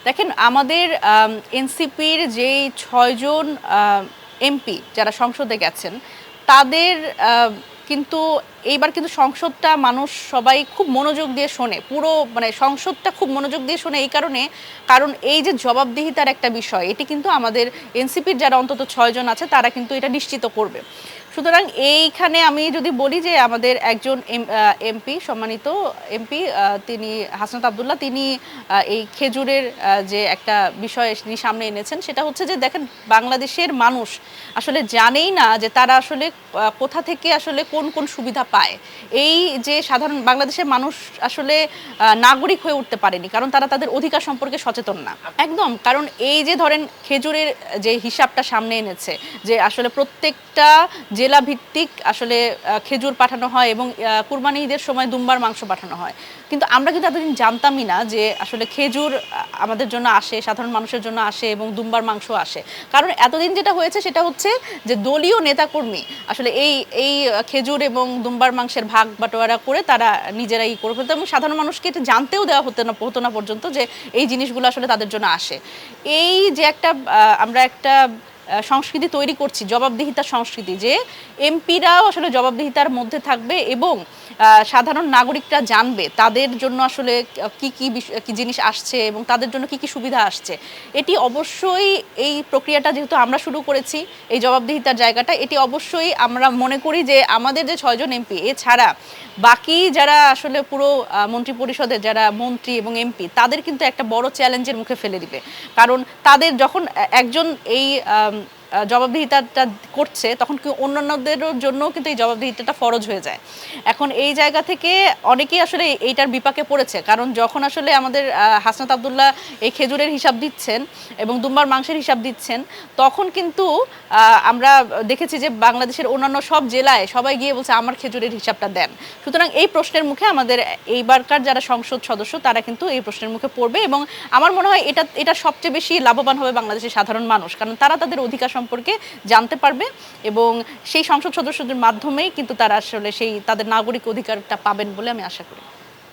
দেখেন আমাদের এনসিপির যেই ৬ জন এমপি যারা সংসদে গেছেন তাদের কিন্তু এইবার কিন্তু সংসদটা মানুষ সবাই খুব মনোযোগ দিয়ে শোনে, পুরো মানে সংসদটা খুব মনোযোগ দিয়ে শোনে এই কারণে, কারণ এই যে জবাবদিহিতার একটা বিষয়, এটি কিন্তু আমাদের এনসিপির যারা অন্তত ৬ জন আছে তারা কিন্তু এটা নিশ্চিত করবে। সুতরাং এইখানে আমি যদি বলি যে আমাদের একজন এমপি, সম্মানিত এমপি, তিনি হাসনাত আবদুল্লাহ, তিনি এই খেজুরের যে একটা বিষয় তিনি সামনে এনেছেন, সেটা হচ্ছে যে দেখেন বাংলাদেশের মানুষ আসলে জানেই না যে তারা আসলে কোথা থেকে আসলে কোন কোন সুবিধা পায়। এই যে সাধারণ বাংলাদেশের মানুষ আসলে নাগরিক হয়ে উঠতে পারেনি, কারণ তারা তাদের অধিকার সম্পর্কে সচেতন না একদম। কারণ এই যে ধরেন খেজুরের যে হিসাবটা সামনে এনেছে, যে আসলে প্রত্যেকটা জেলা ভিত্তিক আসলে খেজুর পাঠানো হয় এবং কুরবানি ঈদের সময় দুম্বার মাংস পাঠানো হয়, কিন্তু আমরা কিন্তু এতদিন জানতামই না যে আসলে খেজুর আমাদের জন্য আসে, সাধারণ মানুষের জন্য আসে এবং দুম্বার মাংস আসে। কারণ এতদিন যেটা হয়েছে সেটা হচ্ছে যে দলীয় নেতাকর্মী আসলে এই এই খেজুর এবং দুম্বার মাংসের ভাগ বাটোয়ারা করে তারা নিজেরাই করে ফেলতো এবং সাধারণ মানুষকে এটা জানতেও দেওয়া হতো না পর্যন্ত যে এই জিনিসগুলো আসলে তাদের জন্য আসে। এই যে একটা আমরা একটা সংস্কৃতি তৈরি করছি, জবাবদিহিতার সংস্কৃতি, যে এমপিরাও আসলে জবাবদিহিতার মধ্যে থাকবে এবং সাধারণ নাগরিকরা জানবে তাদের জন্য আসলে কি কি কি জিনিস আসছে এবং তাদের জন্য কি কি সুবিধা আসছে। এটি অবশ্যই, এই প্রক্রিয়াটা যেহেতু আমরা শুরু করেছি, এই জবাবদিহিতার জায়গাটা, এটি অবশ্যই আমরা মনে করি যে আমাদের যে ৬ জন এমপি এছাড়া বাকি যারা আসলে পুরো মন্ত্রী পরিষদের যারা মন্ত্রী এবং এমপি, তাদের কিন্তু একটা বড় চ্যালেঞ্জের মুখে ফেলে দিবে। কারণ তাদের যখন একজন এই জবাবদিহিতাটা করছে, তখন কি অন্যান্যদের জন্য কিন্তু এই জবাবদিহিতাটা ফরজ হয়ে যায়। এখন এই জায়গা থেকে অনেকেই আসলে এইটার বিপাকে পড়েছে, কারণ যখন আসলে আমাদের হাসনাত আবদুল্লাহ এই খেজুরের হিসাব দিচ্ছেন এবং দুম্বার মাংসের হিসাব দিচ্ছেন, তখন কিন্তু আমরা দেখেছি যে বাংলাদেশের অন্যান্য সব জেলায় সবাই গিয়ে বলছে আমার খেজুরের হিসাবটা দেন। সুতরাং এই প্রশ্নের মুখে আমাদের এইবারকার যারা সংসদ সদস্য তারা কিন্তু এই প্রশ্নের মুখে পড়বে এবং আমার মনে হয় এটা সবচেয়ে বেশি লাভবান হবে বাংলাদেশের সাধারণ মানুষ, কারণ তারা তাদের অধিকার সম্পর্কে জানতে পারবে এবং সেই সংসদ সদস্যদের মাধ্যমেই কিন্তু তারা আসলে সেই তাদের নাগরিক অধিকারটা পাবেন বলে আমি আশা করি।